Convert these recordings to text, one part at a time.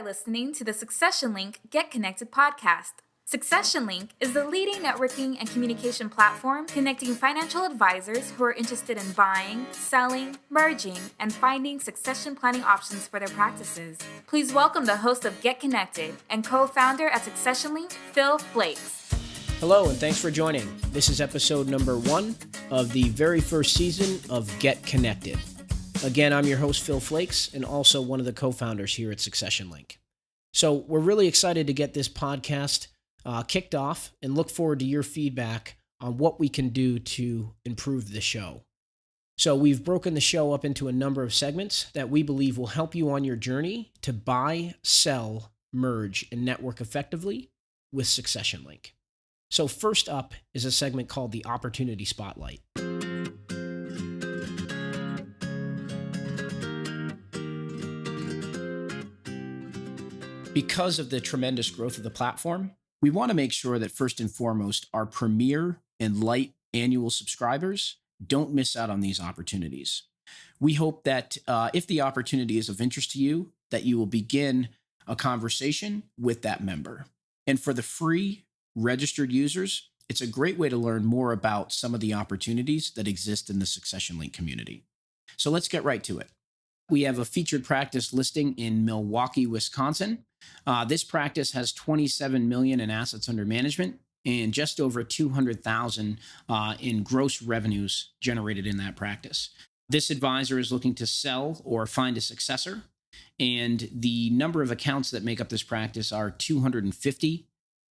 are listening to the Succession Link Get Connected podcast. Succession Link is the leading networking and communication platform connecting financial advisors who are interested in buying, selling, merging, and finding succession planning options for their practices. Please welcome the host of Get Connected and co-founder at Succession Link, Phil Flakes. Hello, and thanks for joining. This is episode number 1 of the very first season of Get Connected. Again, I'm your host, Phil Flakes, and also one of the co-founders here at Succession Link. So we're really excited to get this podcast kicked off and look forward to your feedback on what we can do to improve the show. So we've broken the show up into a number of segments that we believe will help you on your journey to buy, sell, merge, and network effectively with Succession Link. So first up is a segment called the Opportunity Spotlight. Because of the tremendous growth of the platform, we want to make sure that first and foremost, our premier and light annual subscribers don't miss out on these opportunities. We hope that if the opportunity is of interest to you, that you will begin a conversation with that member. And for the free registered users, it's a great way to learn more about some of the opportunities that exist in the Succession Link community. So let's get right to it. We have a featured practice listing in Milwaukee, Wisconsin. This practice has $27 million in assets under management and just over $200,000 in gross revenues generated in that practice. This advisor is looking to sell or find a successor, and the number of accounts that make up this practice are 250,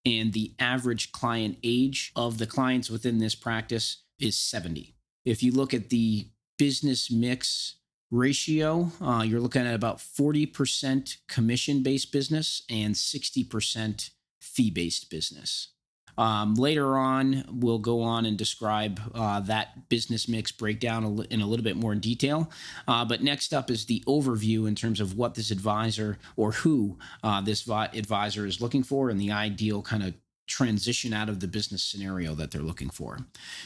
and the average client age of the clients within this practice is 70. If you look at the business mix ratio, you're looking at about 40% commission-based business and 60% fee-based business. Later on, we'll go on and describe that business mix breakdown in a little bit more detail. But next up is the overview in terms of what this advisor or who this advisor is looking for and the ideal kind of transition out of the business scenario that they're looking for.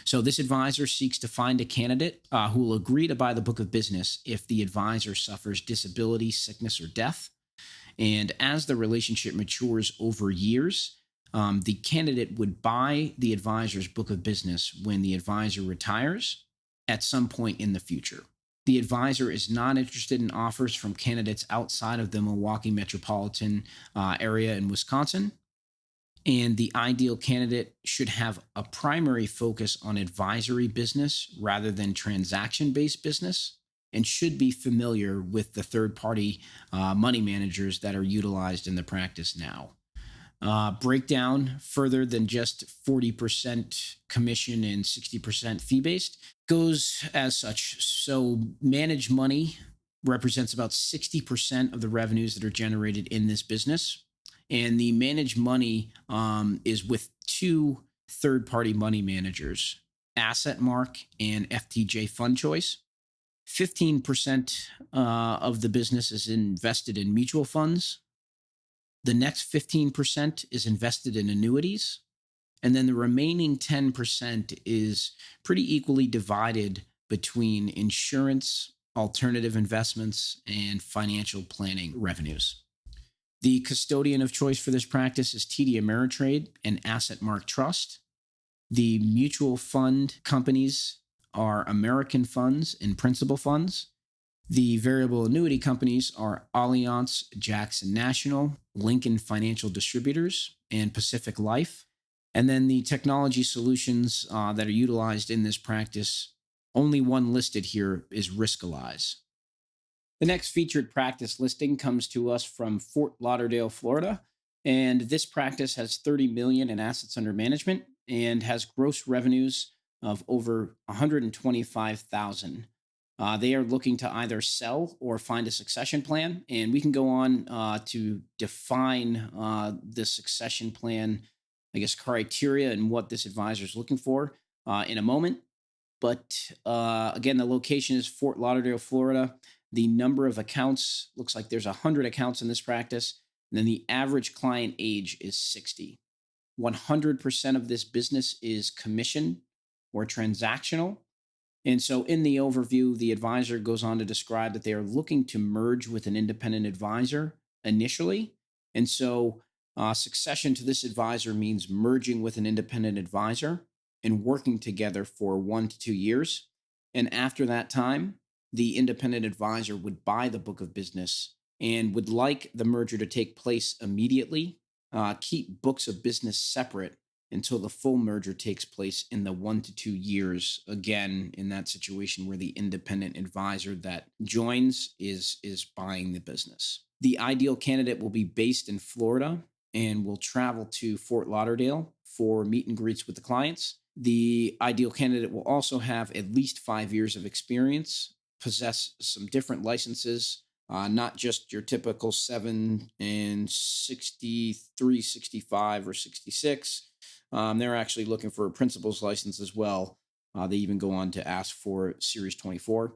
So this advisor seeks to find a candidate who will agree to buy the book of business if the advisor suffers disability, sickness, or death. And as the relationship matures over years, the candidate would buy the advisor's book of business when the advisor retires at some point in the future. The advisor is not interested in offers from candidates outside of the Milwaukee metropolitan area in Wisconsin. And the ideal candidate should have a primary focus on advisory business rather than transaction-based business, and should be familiar with the third-party money managers that are utilized in the practice now. Breakdown further than just 40% commission and 60% fee-based goes as such. So managed money represents about 60% of the revenues that are generated in this business. And the managed money is with 2 third-party money managers, AssetMark and FTJ Fund Choice. 15% of the business is invested in mutual funds. The next 15% is invested in annuities. And then the remaining 10% is pretty equally divided between insurance, alternative investments, and financial planning revenues. The custodian of choice for this practice is TD Ameritrade and AssetMark Trust. The mutual fund companies are American Funds and Principal Funds. The variable annuity companies are Allianz, Jackson National, Lincoln Financial Distributors, and Pacific Life. And then the technology solutions that are utilized in this practice, only one listed here is Riskalyze. The next featured practice listing comes to us from Fort Lauderdale, Florida, and this practice has $30 million in assets under management and has gross revenues of over $125,000. They are looking to either sell or find a succession plan, and we can go on to define the succession plan, criteria and what this advisor is looking for in a moment. But again, the location is Fort Lauderdale, Florida. The number of accounts looks like there's 100 accounts in this practice. And then the average client age is 60. 100% of this business is commission or transactional. And so in the overview, the advisor goes on to describe that they are looking to merge with an independent advisor initially. And so succession to this advisor means merging with an independent advisor and working together for 1 to 2 years. And after that time, the independent advisor would buy the book of business and would like the merger to take place immediately, keep books of business separate until the full merger takes place in the 1 to 2 years. Again, in that situation where the independent advisor that joins is buying the business. The ideal candidate will be based in Florida and will travel to Fort Lauderdale for meet and greets with the clients. The ideal candidate will also have at least 5 years of experience, possess some different licenses, not just your typical 7 and 63, 65, or 66. They're actually looking for a principal's license as well. They even go on to ask for Series 24.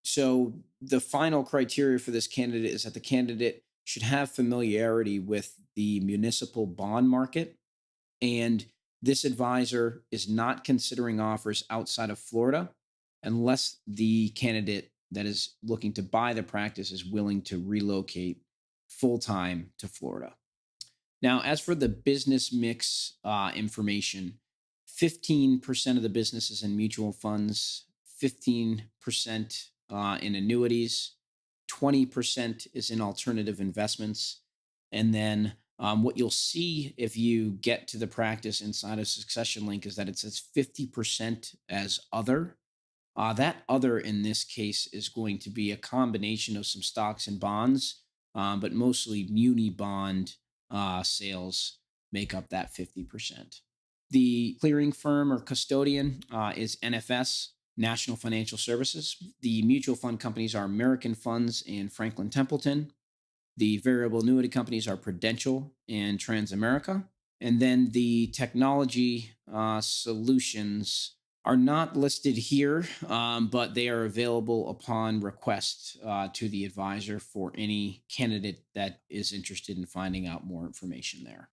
So the final criteria for this candidate is that the candidate should have familiarity with the municipal bond market, and this advisor is not considering offers outside of Florida unless the candidate that is looking to buy the practice is willing to relocate full time to Florida. Now, as for the business mix information, 15% of the business is in mutual funds, 15% in annuities, 20% is in alternative investments. And then what you'll see if you get to the practice inside of Succession Link is that it says 50% as other. That other in this case is going to be a combination of some stocks and bonds, but mostly muni bond sales make up that 50%. The clearing firm or custodian is NFS, National Financial Services. The mutual fund companies are American Funds and Franklin Templeton. The variable annuity companies are Prudential and Transamerica. And then the technology solutions are not listed here, but they are available upon request to the advisor for any candidate that is interested in finding out more information there.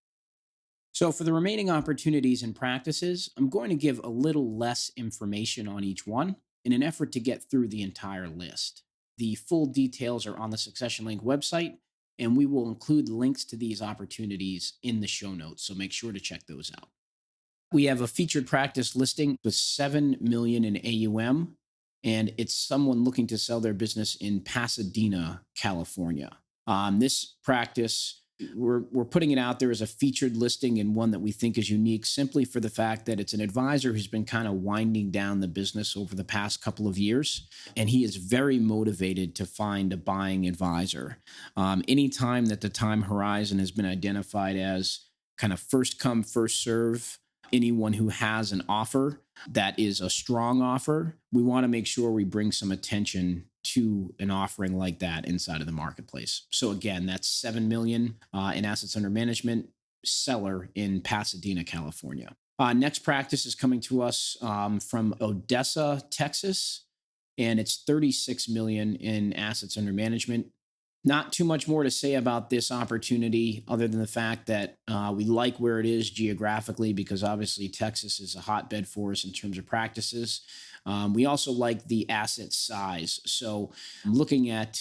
So for the remaining opportunities and practices, I'm going to give a little less information on each one in an effort to get through the entire list. The full details are on the Succession Link website, and we will include links to these opportunities in the show notes, so make sure to check those out. We have a featured practice listing with 7 million in AUM, and it's someone looking to sell their business in Pasadena, California. This practice, we're putting it out there as a featured listing and one that we think is unique simply for the fact that it's an advisor who's been kind of winding down the business over the past couple of years, and he is very motivated to find a buying advisor. Anytime that the time horizon has been identified as kind of first come, first serve, anyone who has an offer that is a strong offer, we want to make sure we bring some attention to an offering like that inside of the marketplace. So again, that's 7 million in assets under management, seller in Pasadena, California. Next practice is coming to us from Odessa, Texas, and it's 36 million in assets under management. Not too much more to say about this opportunity other than the fact that we like where it is geographically because obviously Texas is a hotbed for us in terms of practices. We also like the asset size. So looking at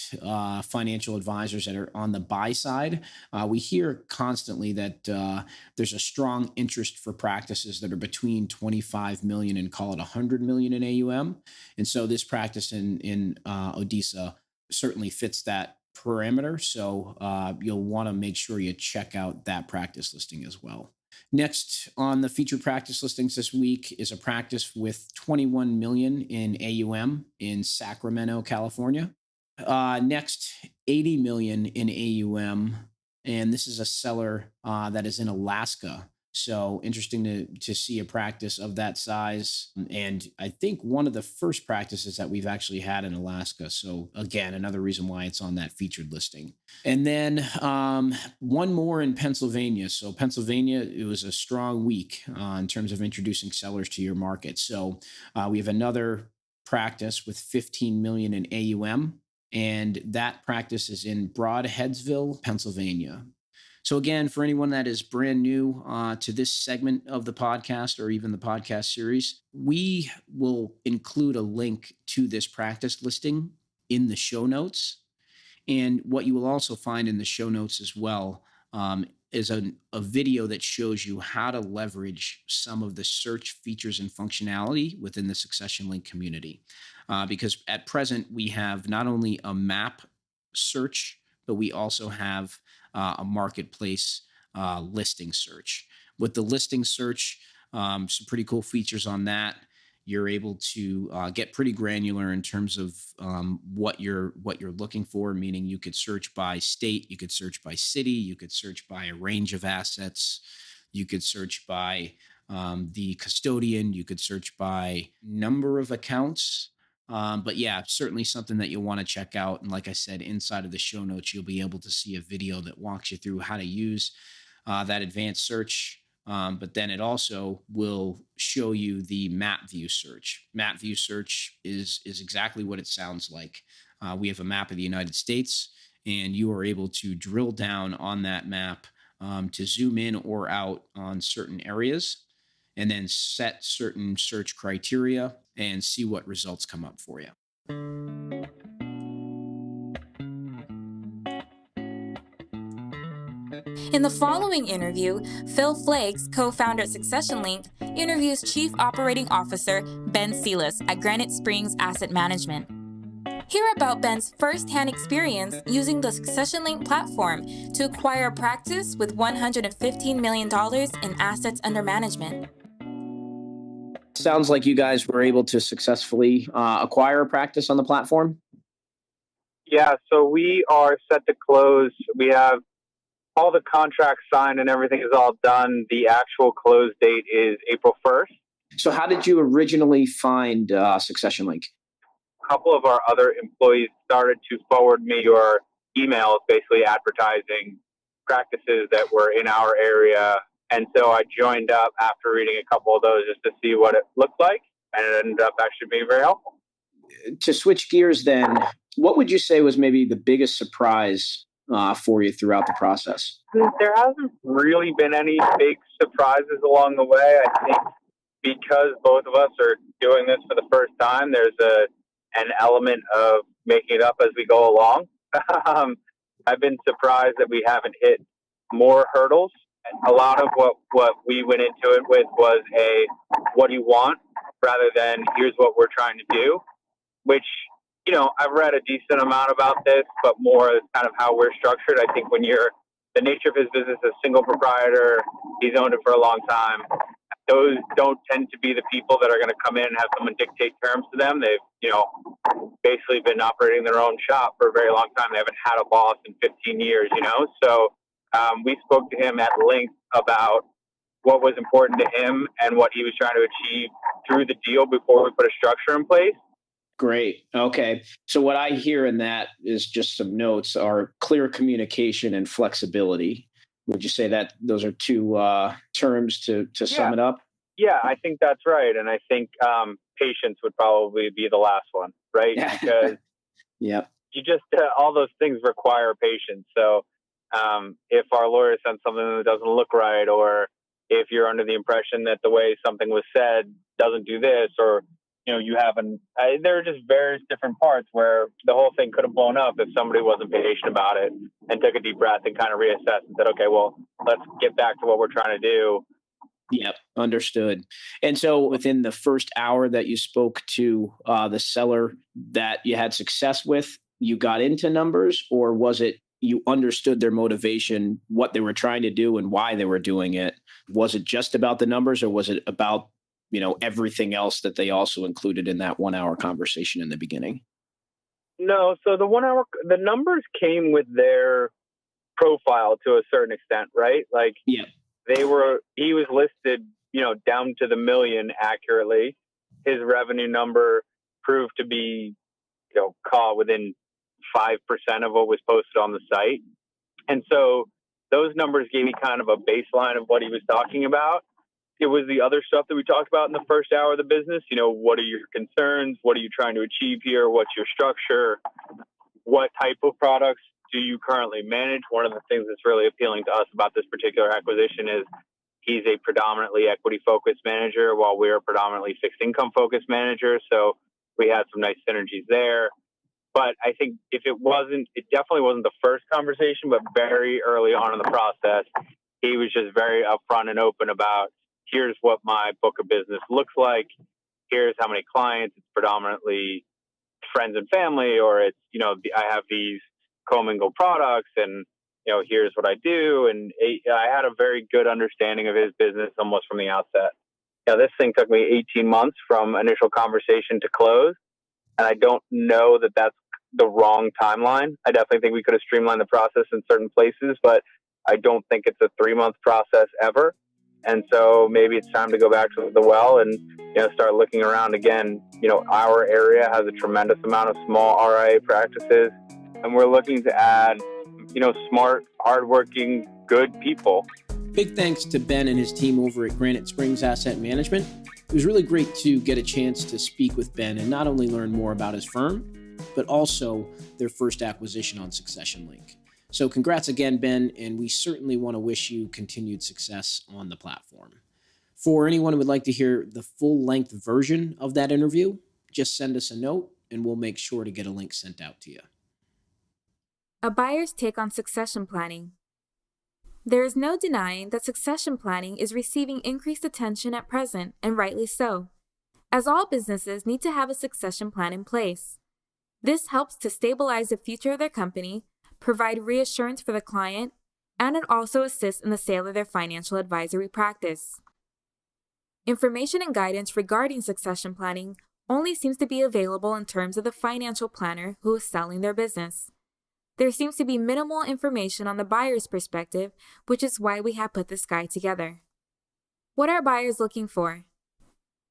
financial advisors that are on the buy side, we hear constantly that there's a strong interest for practices that are between 25 million and call it 100 million in AUM. And so this practice in Odessa certainly fits that parameter. So you'll want to make sure you check out that practice listing as well. Next on the featured practice listings this week is a practice with 21 million in AUM in Sacramento, California. Next, 80 million in AUM, and this is a seller that is in Alaska. So interesting to see a practice of that size. And I think one of the first practices that we've actually had in Alaska. So again, another reason why it's on that featured listing. And then one more in Pennsylvania. So Pennsylvania, it was a strong week in terms of introducing sellers to your market. So we have another practice with 15 million in AUM. And that practice is in Broadheadsville, Pennsylvania. So again, for anyone that is brand new to this segment of the podcast or even the podcast series, we will include a link to this practice listing in the show notes. And what you will also find in the show notes as well is a video that shows you how to leverage some of the search features and functionality within the Succession Link community. Because at present, we have not only a map search, but we also have a marketplace listing search. With the listing search, some pretty cool features on that. You're able to get pretty granular in terms of what you're looking for. Meaning, you could search by state, you could search by city, you could search by a range of assets, you could search by the custodian, you could search by number of accounts. But yeah, certainly something that you'll want to check out. And like I said, inside of the show notes, you'll be able to see a video that walks you through how to use that advanced search. But then it also will show you the map view search. Map view search is exactly what it sounds like. We have a map of the United States, and you are able to drill down on that map to zoom in or out on certain areas, and then set certain search criteria and see what results come up for you. In the following interview, Phil Flakes, co-founder at Succession Link, interviews Chief Operating Officer Ben Seelaus at Granite Springs Asset Management. Hear about Ben's first-hand experience using the Succession Link platform to acquire a practice with $115 million in assets under management. Sounds like you guys were able to successfully acquire a practice on the platform. Yeah, so we are set to close. We have all the contracts signed and everything is all done. The actual close date is April 1st. So how did you originally find Succession Link? A couple of our other employees started to forward me your emails, basically advertising practices that were in our area. And so I joined up after reading a couple of those just to see what it looked like. And it ended up actually being very helpful. To switch gears then, what would you say was maybe the biggest surprise for you throughout the process? There hasn't really been any big surprises along the way. I think because both of us are doing this for the first time, there's an element of making it up as we go along. I've been surprised that we haven't hit more hurdles. A lot of what we went into it with was what do you want, rather than here's what we're trying to do, which, you know, I've read a decent amount about this, but more is kind of how we're structured. I think when the nature of his business is single proprietor, he's owned it for a long time. Those don't tend to be the people that are going to come in and have someone dictate terms to them. They've, basically been operating their own shop for a very long time. They haven't had a boss in 15 years, So we spoke to him at length about what was important to him and what he was trying to achieve through the deal before we put a structure in place. Great. Okay. So what I hear in that is just some notes are clear communication and flexibility. Would you say that those are two terms to sum it up? Yeah, I think that's right. And I think patience would probably be the last one, right? Because yeah, you just, all those things require patience. So if our lawyer sends something that doesn't look right, or if you're under the impression that the way something was said doesn't do this, or there are just various different parts where the whole thing could have blown up if somebody wasn't patient about it and took a deep breath and kind of reassessed and said, okay, well, let's get back to what we're trying to do. Yep, understood. And so within the first hour that you spoke to the seller that you had success with, you got into numbers, or was it you understood their motivation, what they were trying to do and why they were doing it? Was it just about the numbers, or was it about everything else that they also included in that 1 hour conversation in the beginning? No. So the numbers came with their profile to a certain extent, right? Like, yeah, he was listed, down to the million accurately. His revenue number proved to be, caught within 5% of what was posted on the site. And so those numbers gave me kind of a baseline of what he was talking about. It was the other stuff that we talked about in the first hour of the business. What are your concerns? What are you trying to achieve here? What's your structure? What type of products do you currently manage? One of the things that's really appealing to us about this particular acquisition is he's a predominantly equity-focused manager, while we're a predominantly fixed income-focused manager. So we had some nice synergies there. But I think if it definitely wasn't the first conversation, but very early on in the process, he was just very upfront and open about, here's what my book of business looks like. Here's how many clients. It's predominantly friends and family, or it's, I have these commingled products, and, here's what I do. And I had a very good understanding of his business almost from the outset. This thing took me 18 months from initial conversation to close. And I don't know that that's the wrong timeline. I definitely think we could have streamlined the process in certain places, but I don't think it's a 3-month process ever. And so maybe it's time to go back to the well and, start looking around again. Our area has a tremendous amount of small RIA practices, and we're looking to add, smart, hardworking, good people. Big thanks to Ben and his team over at Granite Springs Asset Management. It was really great to get a chance to speak with Ben and not only learn more about his firm, but also their first acquisition on Succession Link. So congrats again, Ben, and we certainly want to wish you continued success on the platform. For anyone who would like to hear the full-length version of that interview, just send us a note and we'll make sure to get a link sent out to you. A buyer's take on succession planning. There is no denying that succession planning is receiving increased attention at present, and rightly so, as all businesses need to have a succession plan in place. This helps to stabilize the future of their company, provide reassurance for the client, and it also assists in the sale of their financial advisory practice. Information and guidance regarding succession planning only seems to be available in terms of the financial planner who is selling their business. There seems to be minimal information on the buyer's perspective, which is why we have put this guide together. What are buyers looking for?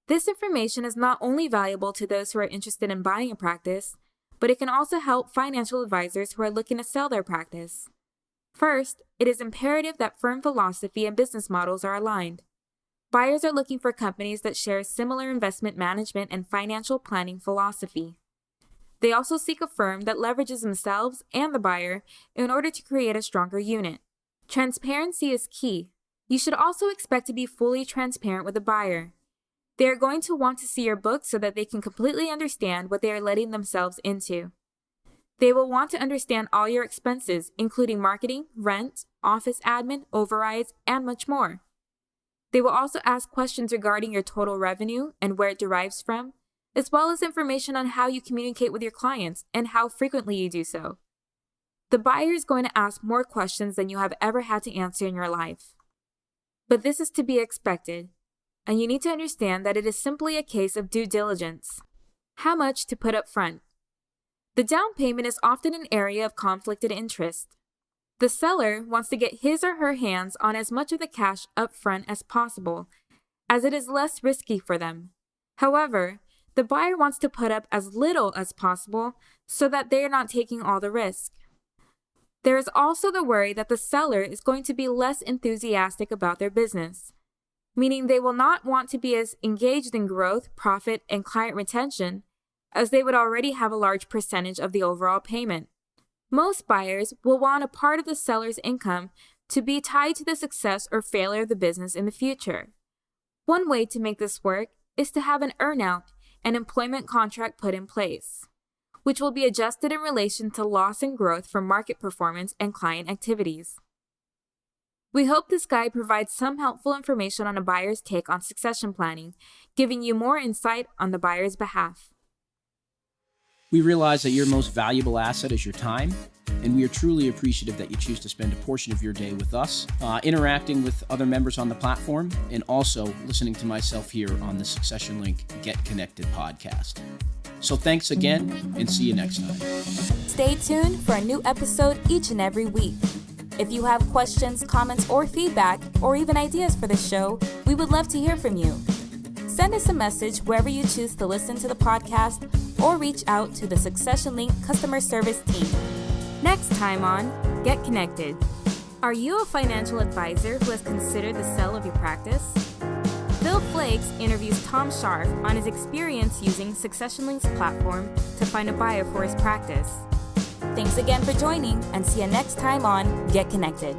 This information is not only valuable to those who are interested in buying a practice, but it can also help financial advisors who are looking to sell their practice. First, it is imperative that firm philosophy and business models are aligned. Buyers are looking for companies that share similar investment management and financial planning philosophy. They also seek a firm that leverages themselves and the buyer in order to create a stronger unit. Transparency is key. You should also expect to be fully transparent with the buyer. They are going to want to see your books so that they can completely understand what they are letting themselves into. They will want to understand all your expenses, including marketing, rent, office admin, overrides, and much more. They will also ask questions regarding your total revenue and where it derives from, as well as information on how you communicate with your clients and how frequently you do so. The buyer is going to ask more questions than you have ever had to answer in your life. But this is to be expected, and you need to understand that it is simply a case of due diligence. How much to put up front? The down payment is often an area of conflicted interest. The seller wants to get his or her hands on as much of the cash up front as possible, as it is less risky for them. However, the buyer wants to put up as little as possible so that they are not taking all the risk. There is also the worry that the seller is going to be less enthusiastic about their business, meaning they will not want to be as engaged in growth, profit, and client retention as they would already have a large percentage of the overall payment. Most buyers will want a part of the seller's income to be tied to the success or failure of the business in the future. One way to make this work is to have an earnout, an employment contract put in place, which will be adjusted in relation to loss and growth from market performance and client activities. We hope this guide provides some helpful information on a buyer's take on succession planning, giving you more insight on the buyer's behalf. We realize that your most valuable asset is your time, and we are truly appreciative that you choose to spend a portion of your day with us, interacting with other members on the platform, and also listening to myself here on the Succession Link Get Connected podcast. So thanks again, and see you next time. Stay tuned for a new episode each and every week. If you have questions, comments, or feedback, or even ideas for the show, we would love to hear from you. Send us a message wherever you choose to listen to the podcast, or reach out to the Succession Link customer service team. Next time on Get Connected. Are you a financial advisor who has considered the sale of your practice? Phil Flakes interviews Tom Scharf on his experience using Succession Link's platform to find a buyer for his practice. Thanks again for joining, and see you next time on Get Connected.